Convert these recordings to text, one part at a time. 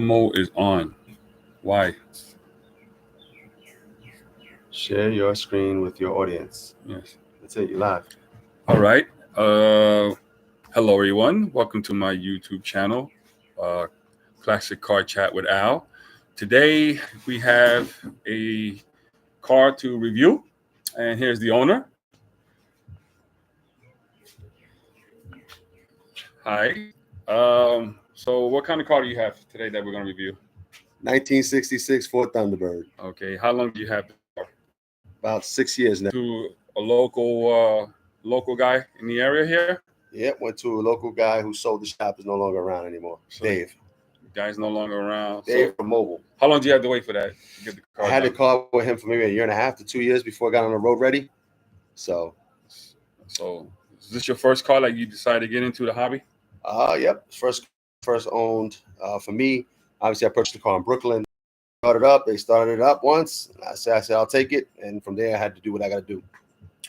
mode is on. Why? Share your screen with your audience. Yes. That's it. You're live. All right. Hello, everyone. Welcome to my YouTube channel, Classic Car Chat with Al. Today we have a car to review, and here's the owner. Hi. So what kind of car do you have today that we're going to review? 1966 Ford Thunderbird. Okay. How long do you have the car? About 6 years now. To a local guy in the area here. Yep, went to a local guy who sold the shop, is no longer around anymore. So Dave. The guy's no longer around. Dave So from Mobile. how long do you have to wait for that to get the car? I had done? the car with him for maybe a year and a half to 2 years before I got on the road ready. So is this your first car? Like you decided to get into the hobby? Yep. First owned for me. Obviously, I purchased the car in Brooklyn. They started it up once. I said I'll take it, and from there I had to do what I got to do.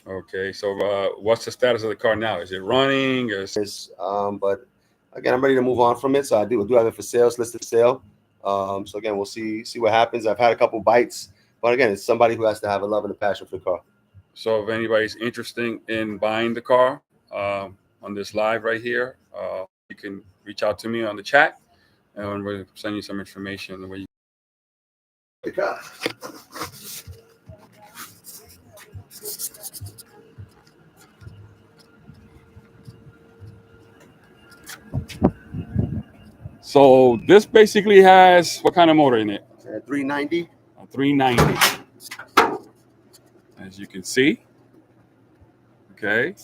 Okay, so what's the status of the car now? Is it running? But again, I'm ready to move on from it. So I do have it for sale, listed sale. So again, we'll see what happens. I've had a couple bites, but again, it's somebody who has to have a love and a passion for the car. So if anybody's interested in buying the car on this live right here, you can reach out to me on the chat, and we'll send you some information where you. The car. So this basically has what kind of motor in it? 390. A 390. As you can see. Okay.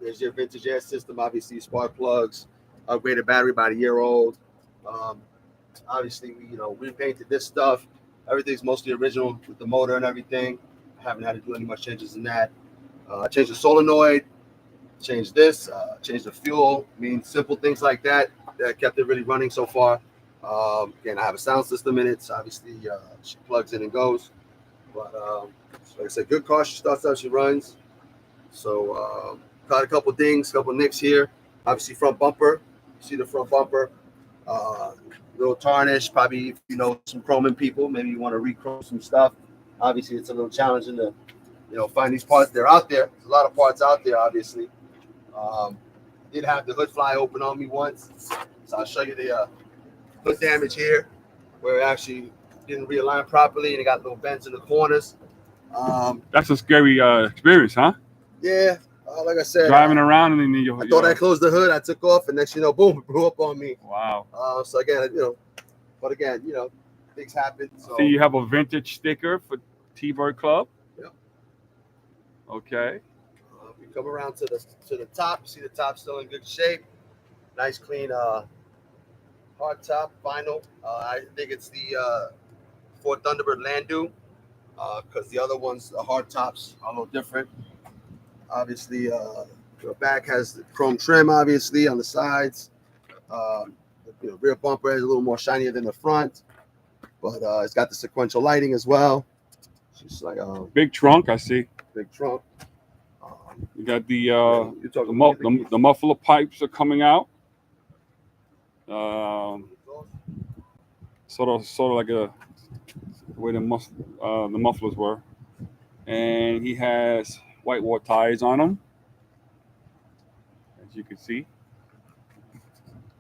There's your vintage air system. Obviously, spark plugs, upgraded battery, about a year old. Obviously, we repainted this stuff. Everything's mostly original with the motor and everything. I haven't had to do any much changes in that. Changed the solenoid, changed this, changed the fuel. I mean, simple things like that kept it really running so far. Again, I have a sound system in it, so obviously she plugs in and goes. But like I said, good car. She starts up, she runs. So got a couple dings, a couple nicks here. Obviously, front bumper. See the front bumper. Little tarnish, probably if you know some chroming people, maybe you want to re-chrome some stuff. Obviously, it's a little challenging to find these parts. They're out there. There's a lot of parts out there, obviously. Did have the hood fly open on me once, so I'll show you the hood damage here, where it actually didn't realign properly and it got little bends in the corners. That's a scary experience, huh? Yeah, like I said, driving around and then I thought I closed the hood, I took off, and next boom, it blew up on me. Wow. So again, things happen. So you have a vintage sticker for T-Bird Club. Yeah. Okay. We come around to the top. You see the top still in good shape. Nice clean hard top vinyl. I think it's the Ford Thunderbird Landu, because the other ones, the hard tops, are a little different. Obviously, the back has the chrome trim, obviously, on the sides. The rear bumper is a little more shinier than the front, but it's got the sequential lighting as well. It's just like big trunk, I see. Big trunk. You got the muffler pipes are coming out. Sort of like the way the mufflers were, and he has white wall tires on them, as you can see.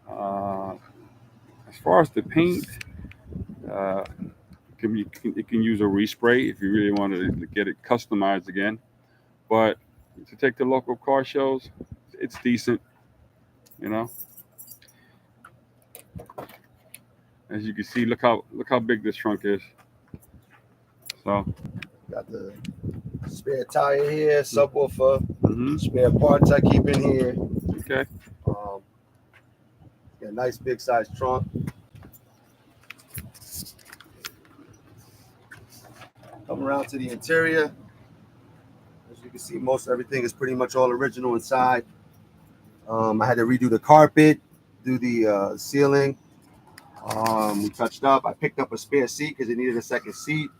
As far as the paint, it can use a respray if you really wanted to get it customized again. But to take the local car shows, it's decent, As you can see, look how big this trunk is. So got the spare tire here, subwoofer, spare parts I keep in here. Okay. Nice big size trunk. Come around to the interior. As you can see, most everything is pretty much all original inside. I had to redo the carpet, do the ceiling. We touched up. I picked up a spare seat because it needed a second seat.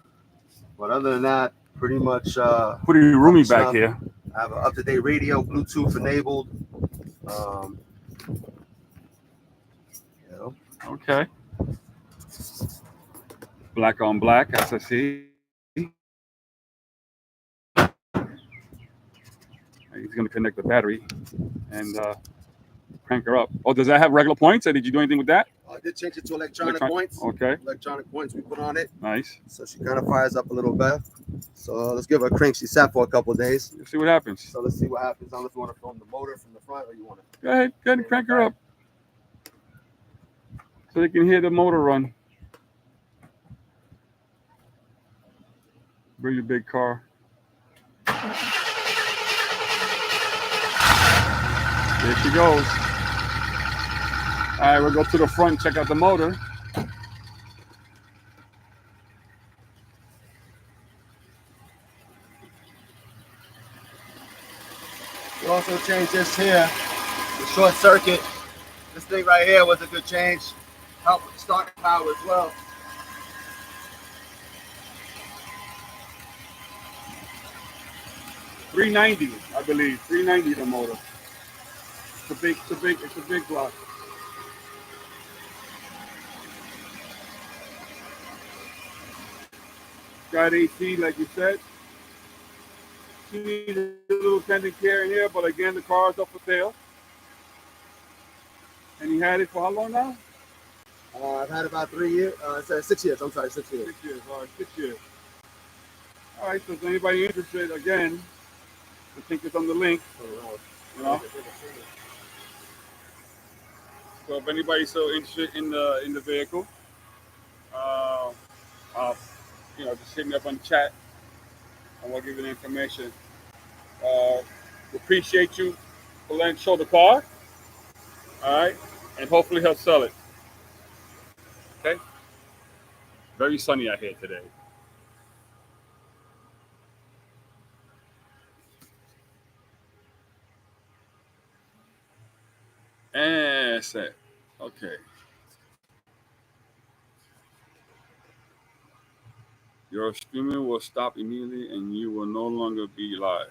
But other than that, pretty much pretty roomy back here. I have an up-to-date radio, Bluetooth enabled. Okay. Black on black, as I see. He's going to connect the battery and crank her up. Oh, does that have regular points, or did you do anything with that? I did change it to electronic points. Okay. Electronic points we put on it. Nice. So she kind of fires up a little bit. So let's give her a crank. She sat for a couple of days. Let's see what happens. So let's see what happens. I don't know if you want to film the motor from the front or you want to. Go ahead and crank her up so they can hear the motor run. Really big car. There she goes. All right, we'll go to the front and check out the motor. We also changed this here, the short circuit. This thing right here was a good change. Help with starting power as well. $390, I believe. $390 the motor. It's a big block. Got AC, like you said. She needs a little tending care in here, but again, the car is up for sale. And you had it for how long now? I've had about 3 years. 6 years. I'm sorry, 6 years. 6 years. All right, 6 years. All right. So, if anybody interested, again, I think it's on the link. You know. So, if anybody's so interested in the vehicle, just hit me up on the chat, and we'll give you the information. We appreciate you for letting show the car. All right, and hopefully he'll sell it. Okay. Very sunny out here today. And set. Okay. Your streaming will stop immediately and you will no longer be live.